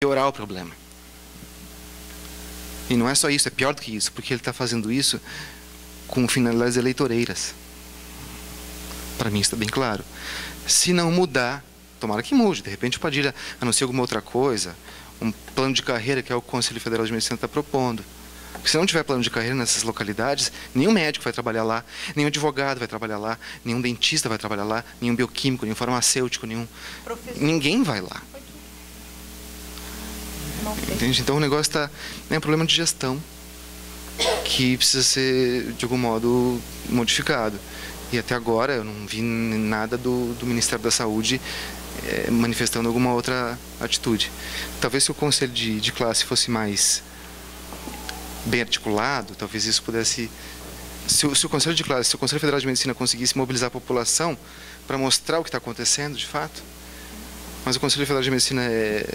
piorar o problema. E não é só isso, é pior do que isso, porque ele está fazendo isso com finalidades eleitoreiras. Para mim está bem claro. Se não mudar, tomara que mude. De repente pode ir anunciar alguma outra coisa, um plano de carreira que é o Conselho Federal de Medicina está propondo. Porque se não tiver plano de carreira nessas localidades, nenhum médico vai trabalhar lá, nenhum advogado vai trabalhar lá, nenhum dentista vai trabalhar lá, nenhum bioquímico, nenhum farmacêutico, ninguém vai lá. Entende? Então o negócio é um problema de gestão que precisa ser, de algum modo, modificado. E até agora eu não vi nada do Ministério da Saúde manifestando alguma outra atitude. Talvez se o conselho de classe fosse mais bem articulado, talvez isso pudesse... Se o Conselho de Classe, se o Conselho Federal de Medicina conseguisse mobilizar a população para mostrar o que está acontecendo, de fato, mas o Conselho Federal de Medicina é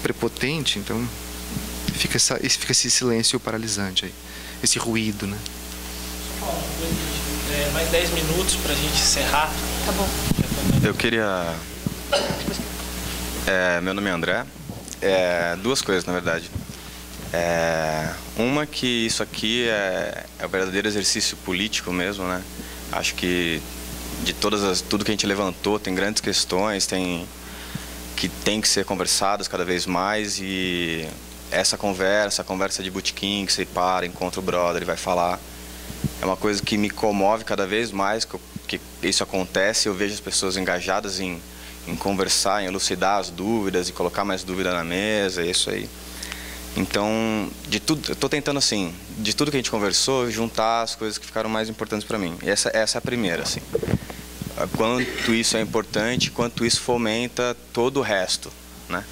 prepotente, então fica esse silêncio paralisante aí, esse ruído, né? Mais 10 minutos para a gente encerrar. Tá bom. Eu queria... meu nome é André. Duas coisas, na verdade. Uma que isso aqui é o verdadeiro exercício político mesmo, né? Acho que de tudo que a gente levantou, tem grandes questões, que tem que ser conversadas cada vez mais, e essa conversa de botequim, que você para, encontra o brother e vai falar, é uma coisa que me comove cada vez mais, que isso acontece. Eu vejo as pessoas engajadas em conversar, em elucidar as dúvidas e colocar mais dúvida na mesa, é isso aí. Então, de tudo, eu estou tentando, assim, de tudo que a gente conversou, juntar as coisas que ficaram mais importantes para mim. Essa é a primeira, assim. Quanto isso é importante, quanto isso fomenta todo o resto, né?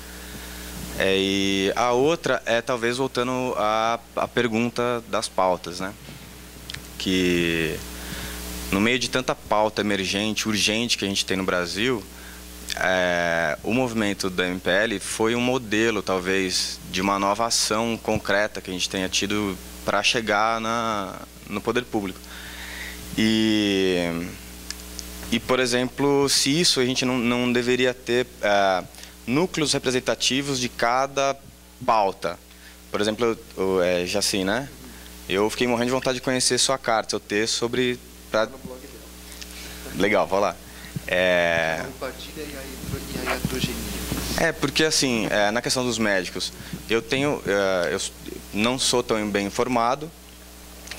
E a outra é, talvez, voltando à pergunta das pautas, né? Que no meio de tanta pauta emergente, urgente que a gente tem no Brasil, o movimento da MPL foi um modelo, talvez, de uma nova ação concreta que a gente tenha tido para chegar no poder público. E, por exemplo, se isso a gente não deveria ter núcleos representativos de cada pauta. Por exemplo, Jaci, né? Eu fiquei morrendo de vontade de conhecer sua carta, seu texto sobre... Legal, vou lá. Porque assim, na questão dos médicos, eu não sou tão bem informado,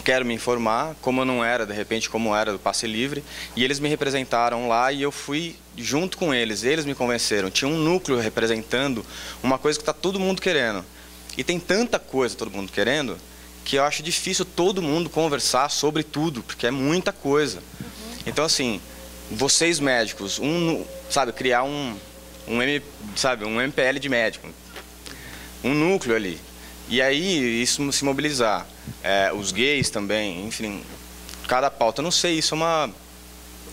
quero me informar, como eu não era, de repente, como era do Passe Livre, e eles me representaram lá e eu fui junto com eles me convenceram. Tinha um núcleo representando uma coisa que está todo mundo querendo. E tem tanta coisa todo mundo querendo, que eu acho difícil todo mundo conversar sobre tudo, porque é muita coisa. Então, assim, vocês médicos, criar um MPL de médico, um núcleo ali. E aí, isso se mobilizar. Os gays também, enfim, cada pauta. Eu não sei, isso é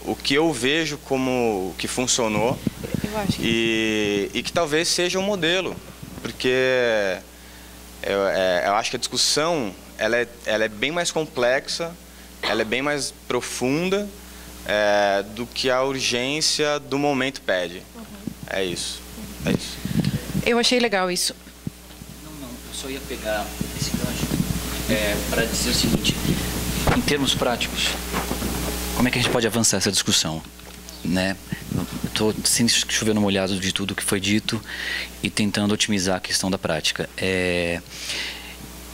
o que eu vejo como que funcionou. Eu acho e que talvez seja um modelo, porque eu acho que a discussão ela é bem mais complexa, ela é bem mais profunda do que a urgência do momento pede. É isso. Eu achei legal isso. Não, eu só ia pegar esse gancho para dizer o seguinte, em termos práticos, como é que a gente pode avançar essa discussão, né? Estou sem chover no molhado de tudo que foi dito e tentando otimizar a questão da prática.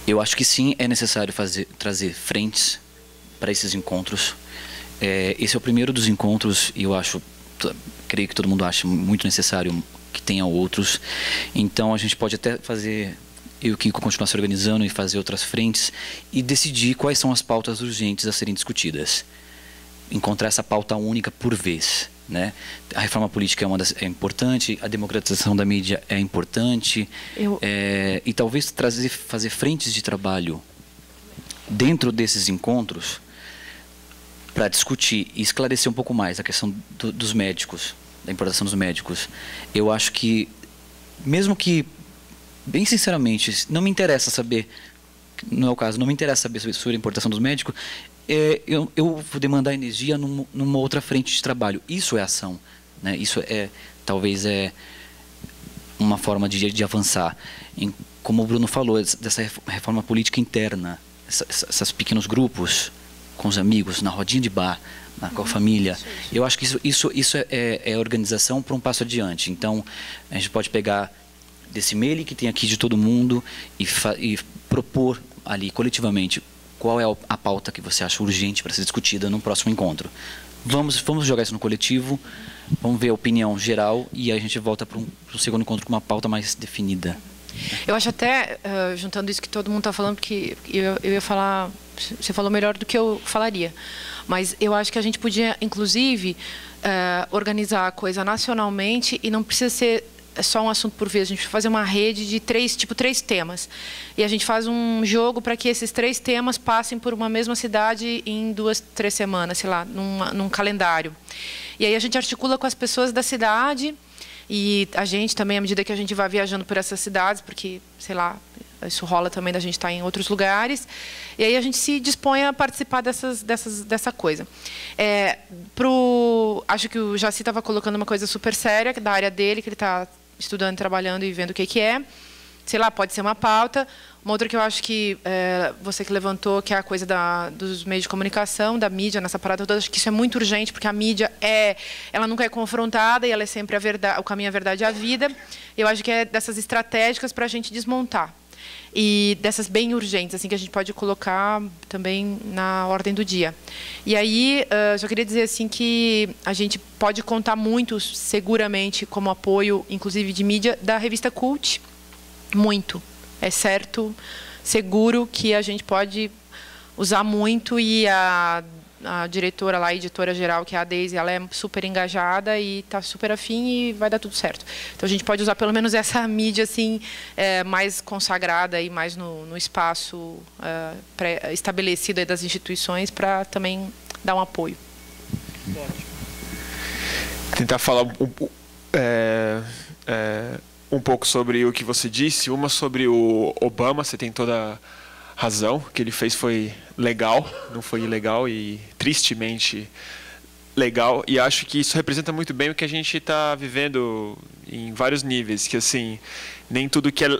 Eu acho que sim, é necessário trazer frentes para esses encontros. Esse é o primeiro dos encontros e eu creio que todo mundo acha muito necessário que tenha outros. Então a gente pode até fazer, eu e o Kiko continuar se organizando e fazer outras frentes e decidir quais são as pautas urgentes a serem discutidas. Encontrar essa pauta única por vez, né? A reforma política é importante, a democratização da mídia é importante, e talvez fazer frentes de trabalho dentro desses encontros para discutir e esclarecer um pouco mais a questão dos médicos, da importação dos médicos. Eu acho que, mesmo que, bem sinceramente, não me interessa saber, não é o caso, não me interessa saber sobre a importação dos médicos, eu vou demandar energia numa outra frente de trabalho. Isso é ação, né? Isso talvez uma forma de avançar. Como o Bruno falou, dessa reforma política interna, esses pequenos grupos, com os amigos, na rodinha de bar, com a família. Eu acho que isso é organização para um passo adiante. Então, a gente pode pegar desse mail que tem aqui de todo mundo e propor ali coletivamente qual é a pauta que você acha urgente para ser discutida no próximo encontro. Vamos jogar isso no coletivo, vamos ver a opinião geral e aí a gente volta para o segundo encontro com uma pauta mais definida. Eu acho até, juntando isso que todo mundo está falando, porque eu ia falar, você falou melhor do que eu falaria, mas eu acho que a gente podia, inclusive, organizar a coisa nacionalmente e não precisa ser só um assunto por vez. A gente vai fazer uma rede de três temas. E a gente faz um jogo para que esses 3 temas passem por uma mesma cidade em 2, 3 semanas, sei lá, num calendário. E aí a gente articula com as pessoas da cidade e a gente também, à medida que a gente vai viajando por essas cidades, porque, sei lá, isso rola também da gente estar em outros lugares. E aí a gente se dispõe a participar dessa coisa. Acho que o Jaci estava colocando uma coisa super séria, da área dele, que ele está estudando, trabalhando e vendo o que é. Sei lá, pode ser uma pauta. Uma outra que eu acho que você que levantou, que é a coisa dos meios de comunicação, da mídia, nessa parada toda, acho que isso é muito urgente, porque a mídia ela nunca é confrontada e ela é sempre a verdade, o caminho à verdade e à vida. Eu acho que é dessas estratégicas para a gente desmontar. E dessas bem urgentes, assim, que a gente pode colocar também na ordem do dia. E aí, só queria dizer assim que a gente pode contar muito, seguramente, como apoio, inclusive de mídia, da revista Cult. Muito. É certo, seguro que a gente pode usar muito e a diretora lá, a editora-geral, que é a Deise, ela é super engajada e está super afim e vai dar tudo certo. Então, a gente pode usar pelo menos essa mídia assim, mais consagrada e mais no espaço estabelecido aí das instituições para também dar um apoio. Tentar falar um pouco sobre o que você disse. Uma sobre o Obama, você tem toda razão. O que ele fez foi legal, não foi ilegal e tristemente legal. E acho que isso representa muito bem o que a gente está vivendo em vários níveis. Que assim, nem tudo que é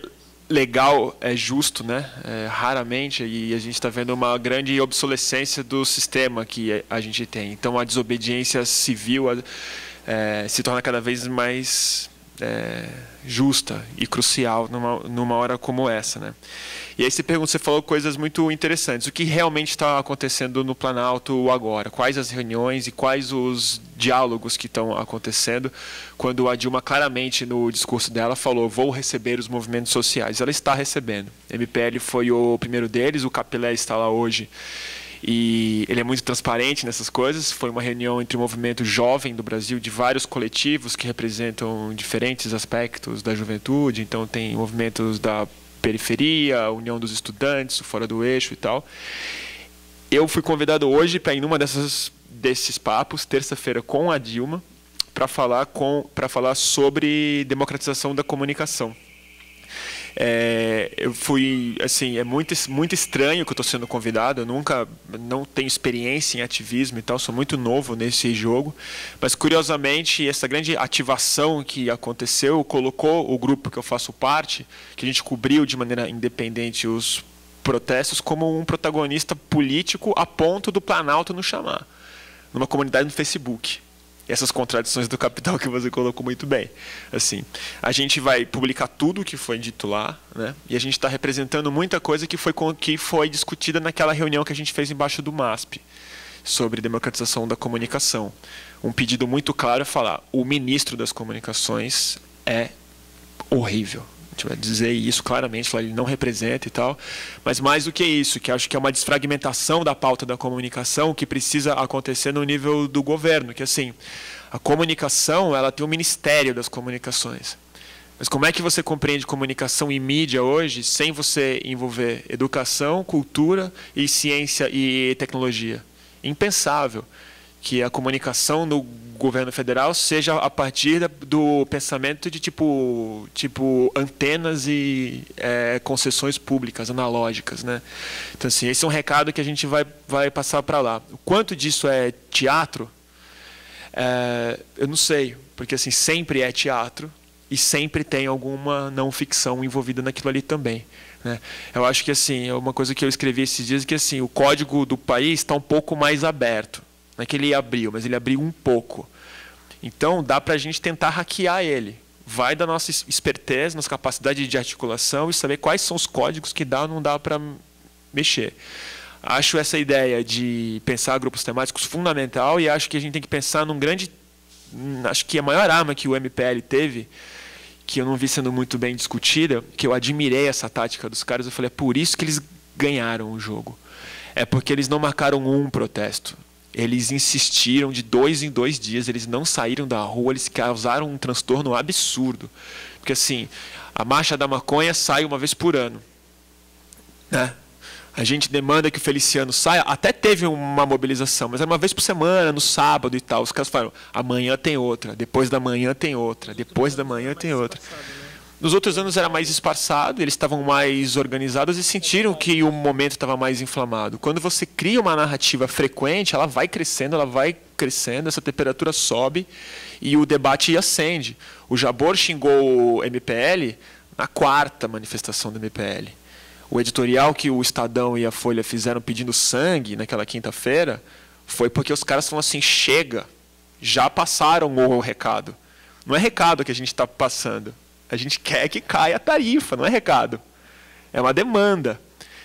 legal é justo, né? Raramente, e a gente está vendo uma grande obsolescência do sistema que a gente tem. Então a desobediência civil se torna cada vez mais justa e crucial numa hora como essa, né? E aí você falou coisas muito interessantes. O que realmente está acontecendo no Planalto agora? Quais as reuniões e quais os diálogos que estão acontecendo? Quando a Dilma claramente no discurso dela falou: vou receber os movimentos sociais. Ela está recebendo. O MPL foi o primeiro deles, o Capilé está lá hoje. E ele é muito transparente nessas coisas. Foi uma reunião entre o movimento jovem do Brasil, de vários coletivos que representam diferentes aspectos da juventude. Então tem movimentos da periferia, a União dos Estudantes, o Fora do Eixo e tal. Eu fui convidado hoje para ir numa desses papos, terça-feira, com a Dilma, para falar sobre democratização da comunicação. Eu fui, assim, é muito estranho que eu estou sendo convidado. Eu não tenho experiência em ativismo e tal, sou muito novo nesse jogo, mas curiosamente essa grande ativação que aconteceu colocou o grupo que eu faço parte, que a gente cobriu de maneira independente os protestos, como um protagonista político a ponto do Planalto nos chamar, numa comunidade no Facebook. Essas contradições do capital que você colocou muito bem. Assim, a gente vai publicar tudo o que foi dito lá, né? E a gente está representando muita coisa que foi discutida naquela reunião que a gente fez embaixo do MASP, sobre democratização da comunicação. Um pedido muito claro é falar: o ministro das comunicações é horrível. A gente vai dizer isso claramente, ele não representa e tal, mas mais do que isso, que acho que é uma desfragmentação da pauta da comunicação que precisa acontecer no nível do governo, que assim, a comunicação, ela tem o Ministério das Comunicações. Mas como é que você compreende comunicação e mídia hoje sem você envolver educação, cultura e ciência e tecnologia? Impensável que a comunicação no governo federal seja a partir do pensamento de tipo antenas e concessões públicas, analógicas, né? Então, assim, esse é um recado que a gente vai passar para lá. O quanto disso é teatro, eu não sei, porque assim, sempre é teatro, e sempre tem alguma não ficção envolvida naquilo ali também, né? Eu acho que assim, é uma coisa que eu escrevi esses dias, que assim, o código do país está um pouco mais aberto. Não é que ele abriu, mas ele abriu um pouco. Então dá para a gente tentar hackear ele. Vai da nossa expertise, nossa capacidade de articulação e saber quais são os códigos que dá ou não dá para mexer. Acho essa ideia de pensar grupos temáticos fundamental, e acho que a gente tem que pensar num grande... Acho que a maior arma que o MPL teve, que eu não vi sendo muito bem discutida, que eu admirei essa tática dos caras, eu falei, é por isso que eles ganharam o jogo. É porque eles não marcaram um protesto. Eles insistiram de 2 em 2 dias, eles não saíram da rua, eles causaram um transtorno absurdo. Porque assim, a Marcha da Maconha sai uma vez por ano, né? A gente demanda que o Feliciano saia, até teve uma mobilização, mas era uma vez por semana, no sábado e tal. Os caras falaram, amanhã tem outra, depois da manhã tem outra, depois da manhã tem outra. Nos outros anos era mais esparçado, eles estavam mais organizados e sentiram que o momento estava mais inflamado. Quando você cria uma narrativa frequente, ela vai crescendo, essa temperatura sobe e o debate acende. O Jabor xingou o MPL na 4ª manifestação do MPL. O editorial que o Estadão e a Folha fizeram pedindo sangue naquela quinta-feira foi porque os caras falaram assim, chega, já passaram o recado. Não é recado que a gente está passando. A gente quer que caia a tarifa, não é recado. É uma demanda.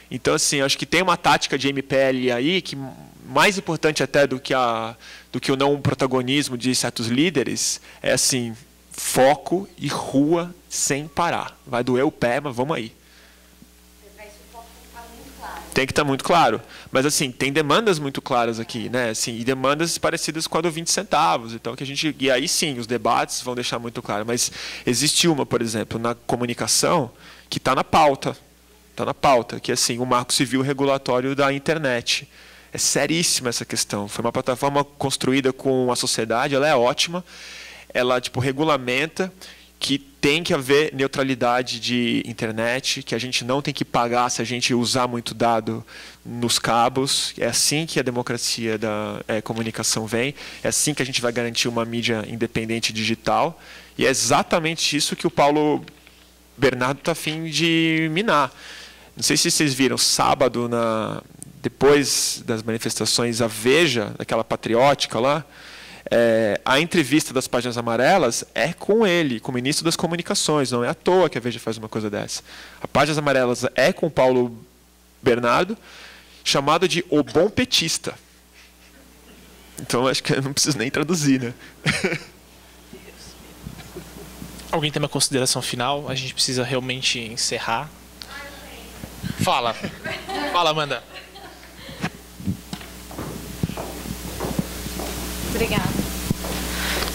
Então, assim, acho que tem uma tática de MPL aí que, mais importante até do que o não protagonismo de certos líderes, é assim, foco e rua sem parar. Vai doer o pé, mas vamos aí. Tem que estar muito claro. Mas, assim, tem demandas muito claras aqui, né? Assim, e demandas parecidas com a do 20 centavos. Então, e aí, sim, os debates vão deixar muito claro. Mas existe uma, por exemplo, na comunicação, que está na pauta. Está na pauta, que é assim, o Marco Civil Regulatório da Internet. É seríssima essa questão. Foi uma plataforma construída com a sociedade, ela é ótima. Ela, tipo, regulamenta que tem que haver neutralidade de internet, que a gente não tem que pagar se a gente usar muito dado nos cabos. É assim que a democracia da comunicação vem, é assim que a gente vai garantir uma mídia independente digital, e é exatamente isso que o Paulo Bernardo está a fim de minar. Não sei se vocês viram, sábado, depois das manifestações, a Veja, daquela patriótica lá, a entrevista das Páginas Amarelas é com ele, com o ministro das Comunicações. Não é à toa que a Veja faz uma coisa dessa. A Páginas Amarelas é com o Paulo Bernardo, chamado de O Bom Petista. Então, acho que eu não preciso nem traduzir, né? Alguém tem uma consideração final? A gente precisa realmente encerrar. Fala. Fala, Amanda. Obrigada.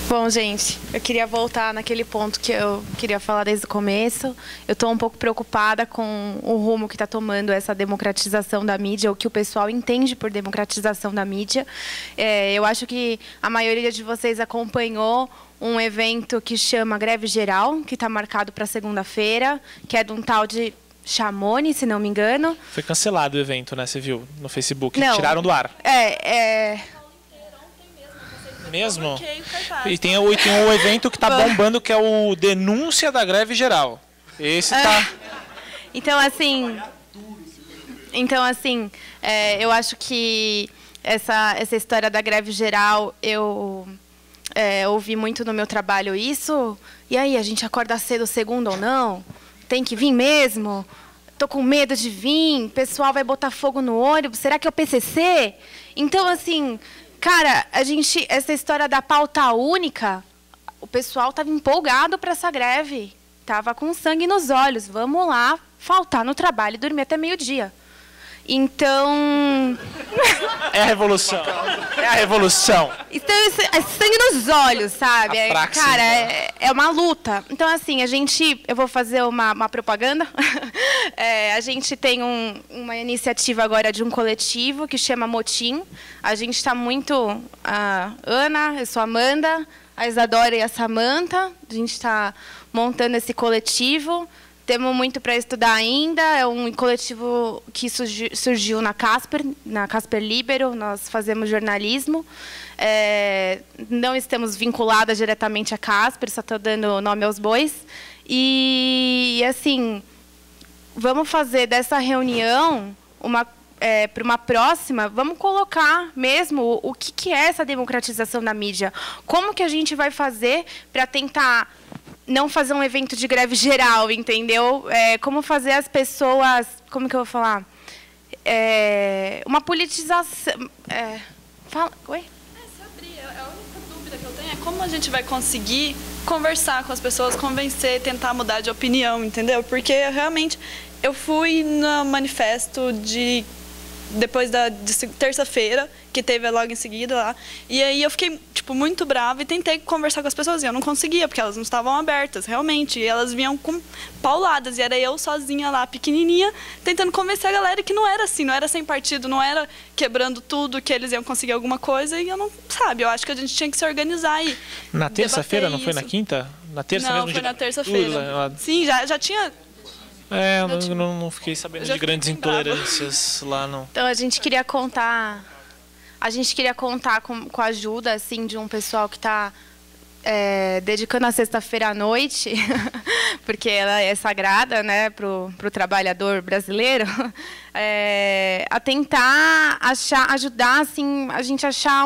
Bom, gente, eu queria voltar naquele ponto que eu queria falar desde o começo. Eu estou um pouco preocupada com o rumo que está tomando essa democratização da mídia, o que o pessoal entende por democratização da mídia. Eu acho que a maioria de vocês acompanhou um evento que chama Greve Geral, que está marcado para segunda-feira, que é de um tal de Chamone, se não me engano. Foi cancelado o evento, né? Você viu no Facebook? Não, tiraram do ar. Mesmo? E tem um evento que está bombando, que é o Denúncia da Greve Geral. Esse tá... Então, assim, eu acho que essa história da greve geral, eu ouvi muito no meu trabalho isso. E aí, a gente acorda cedo segunda ou não? Tem que vir mesmo? Tô com medo de vir, o pessoal vai botar fogo no ônibus, será que é o PCC? Então, assim... Cara, essa história da pauta única, o pessoal estava empolgado para essa greve. Estava com sangue nos olhos. Vamos lá, faltar no trabalho e dormir até meio-dia. Então... É a revolução. É a revolução. Então, é sangue nos olhos, sabe? Praxis, cara, é uma luta. Então, assim, eu vou fazer uma propaganda. A gente tem uma iniciativa agora de um coletivo que chama Motim. A gente está muito... A Ana, eu sou a Amanda, a Isadora e a Samanta. A gente está montando esse coletivo Temos muito para estudar ainda. É um coletivo que surgiu na Casper Libero. Nós fazemos jornalismo. Não estamos vinculadas diretamente à Casper, só estou dando nome aos bois. E, assim, vamos fazer dessa reunião para uma próxima, vamos colocar mesmo o que é essa democratização da mídia. Como que a gente vai fazer para tentar não fazer um evento de greve geral, entendeu? Como fazer as pessoas... Como que eu vou falar? Uma politização... Fala... Oi? A única dúvida que eu tenho é como a gente vai conseguir conversar com as pessoas, convencer, tentar mudar de opinião, entendeu? Porque realmente eu fui no manifesto depois de terça-feira, que teve logo em seguida lá, e aí eu fiquei tipo muito brava e tentei conversar com as pessoas e eu não conseguia, porque elas não estavam abertas, realmente, e elas vinham com pauladas, e era eu sozinha lá, pequenininha, tentando convencer a galera que não era assim, não era sem partido, não era quebrando tudo, que eles iam conseguir alguma coisa, e eu não, sabe, eu acho que a gente tinha que se organizar e na terça-feira, não foi na quinta? Na terça mesmo? Não, foi na terça-feira. Sim, já tinha... não fiquei sabendo de grandes intolerâncias lá, não. Então, a gente queria contar com a ajuda, assim, de um pessoal que está dedicando a sexta-feira à noite, porque ela é sagrada, né, para o trabalhador brasileiro, a tentar ajudar, assim, a gente achar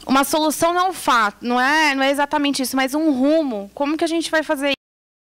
uma solução não fato, não é exatamente isso, mas um rumo. Como que a gente vai fazer